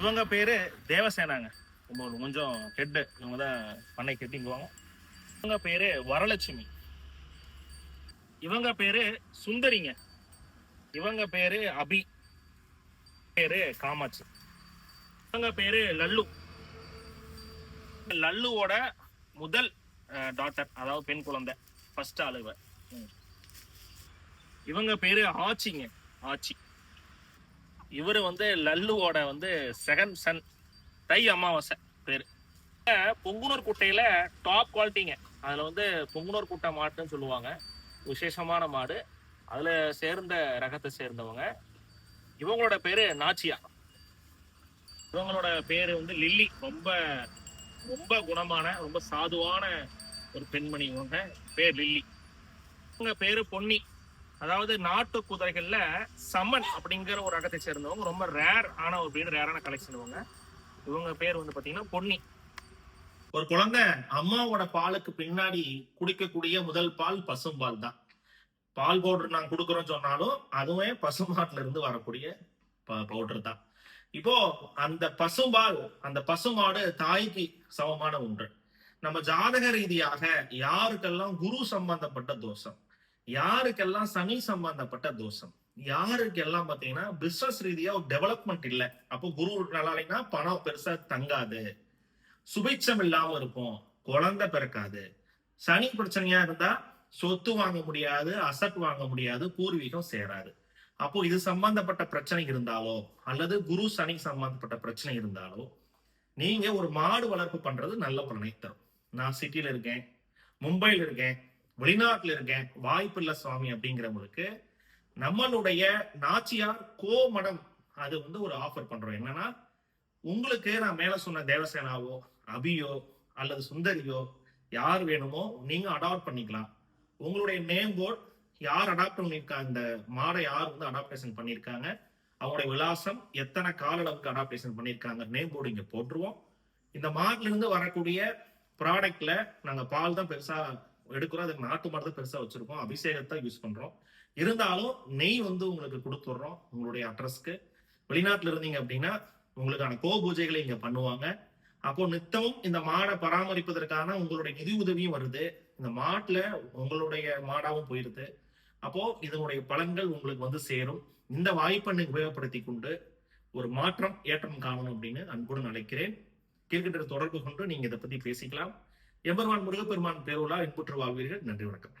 இவங்க பேரு தேவசேனாங்க. கொஞ்சம் ஹெட். இவங்க தான் பண்ணை கெட்டிங்குவாங்க. இவங்க பேரு வரலட்சுமி. இவங்க பேரு சுந்தரிங்க. இவங்க பேரு அபி. பேரு காமாட்சி. இவங்க பேரு லல்லு. லல்லுவோட முதல் டாட்டர், அதாவது பெண் குழந்தை, ஃபர்ஸ்ட் ஆளுவ. இவங்க பேரு ஆச்சிங்க, ஆச்சி. இவரு லல்லுவோட செகண்ட் சன். தை அமாவாசை பேரு. பொங்குனூர் குட்டையில டாப் குவாலிட்டிங்க. அதுல பொங்குனூர் குட்டை மாட்டுன்னு சொல்லுவாங்க. விசேஷமான மாடு. அதுல சேர்ந்த ரகத்தை சேர்ந்தவங்க. இவங்களோட பேரு நாச்சியா. இவங்களோட பேரு லில்லி. ரொம்ப ரொம்ப குணமான, ரொம்ப சாதுவான ஒரு பெண்மணி. இவங்க பேர் லில்லி. இவங்க பேரு பொன்னி. அதாவது நாட்டு குதிரைகள்ல சமன் அப்படிங்கிற ஒரு ரகத்தை சேர்ந்தவங்க. ரொம்ப ரேர் ஆன ஒரு பேர், ரேரான கலெக்ஷன். இவங்க பேர் பாத்தீங்கன்னா பொன்னி. ஒரு குழந்தை அம்மாவோட பாலுக்கு பின்னாடி குடிக்கக்கூடிய முதல் பால் பசும்பால் தான். பால் பவுடர் நாங்க கொடுக்குறோம் சொன்னாலும் அதுவே பசுமாட்டுல இருந்து வரக்கூடிய பவுடர் தான். இப்போ அந்த பசும்பால், அந்த பசுமாடு தாய்க்கு சமமான ஒன்று. நம்ம ஜாதக ரீதியாக யாருக்கெல்லாம் குரு சம்பந்தப்பட்ட தோஷம், யாருக்கெல்லாம் சனி சம்பந்தப்பட்ட தோஷம், யாருக்கெல்லாம் பாத்தீங்கன்னா பிசினஸ் ரீதியா ஒரு டெவலப்மெண்ட் இல்லை, அப்போ குரு நல்லாலைன்னா பணம் பெருசா தங்காது, சுபிட்சம் இல்லாம இருக்கும், குழந்தை பிறக்காது, சனி பிரச்சனையா இருந்தா சொத்து வாங்க முடியாது, அசட் வாங்க முடியாது, பூர்வீகம் சேராது. அப்போ இது சம்பந்தப்பட்ட பிரச்சனை இருந்தாலோ அல்லது குரு சனி சம்பந்தப்பட்ட பிரச்சனை இருந்தாலோ நீங்க ஒரு மாடு வளர்ப்பு பண்றது நல்ல பலனை தரும். நான் சிட்டியில இருக்கேன், மும்பையில் இருக்கேன், வெளிநாட்டுல இருக்கேன், வாய்ப்பு இல்ல சுவாமி அப்படிங்கிறவங்களுக்கு நம்மளுடைய நாச்சியார் கோமடம் அது ஒரு ஆஃபர் பண்றோம். என்னன்னா, உங்களுக்கு நான் மேல சொன்ன தேவசேனாவோ அபியோ அல்லது சுந்தரியோ யார் வேணுமோ நீங்க அடாப்ட் பண்ணிக்கலாம். உங்களுடைய நேம் போர்டு யார் அடாப்ட் பண்ணிருக்காங்க, இந்த மாடை யார் அடாப்டேஷன் பண்ணிருக்காங்க, அவங்களுடைய விலாசம், எத்தனை கால அளவுக்கு அடாப்டேஷன் பண்ணிருக்காங்க, நேம் போர்டு இங்க போட்டுருவோம். இந்த மாட்டுல இருந்து வரக்கூடிய ப்ராடக்ட்ல நாங்க பால் தான் பெருசா எடுக்கிறோம், அதுக்கு நாட்டு மாடு தான் பெருசா வச்சிருக்கோம், அபிஷேகத்தை யூஸ் பண்றோம். இருந்தாலும் நெய் உங்களுக்கு கொடுத்துடுறோம் உங்களுடைய அட்ரஸ்க்கு. வெளிநாட்டுல இருந்தீங்க அப்படின்னா உங்களுக்கான கோ பூஜைகளை இங்க பண்ணுவாங்க. அப்போ நித்தமும் இந்த மாடை பராமரிப்பதற்கான உங்களுடைய நிதி உதவியும் வருது, இந்த மாட்டுல உங்களுடைய மாடாவும் போயிருது. அப்போ இதனுடைய பலன்கள் உங்களுக்கு சேரும். இந்த வாய்ப்பை உபயோகப்படுத்தி கொண்டு ஒரு மாற்றம், ஏற்றம் காணணும் அப்படின்னு அன்புடன் அழைக்கிறேன். கீழ்கிட்ட தொடர்பு கொண்டு நீங்க இதை பத்தி பேசிக்கலாம். எம்பெருமான் முருகப்பெருமான் பேருலா இன்புற்று வாழ்வீர்கள். நன்றி, வணக்கம்.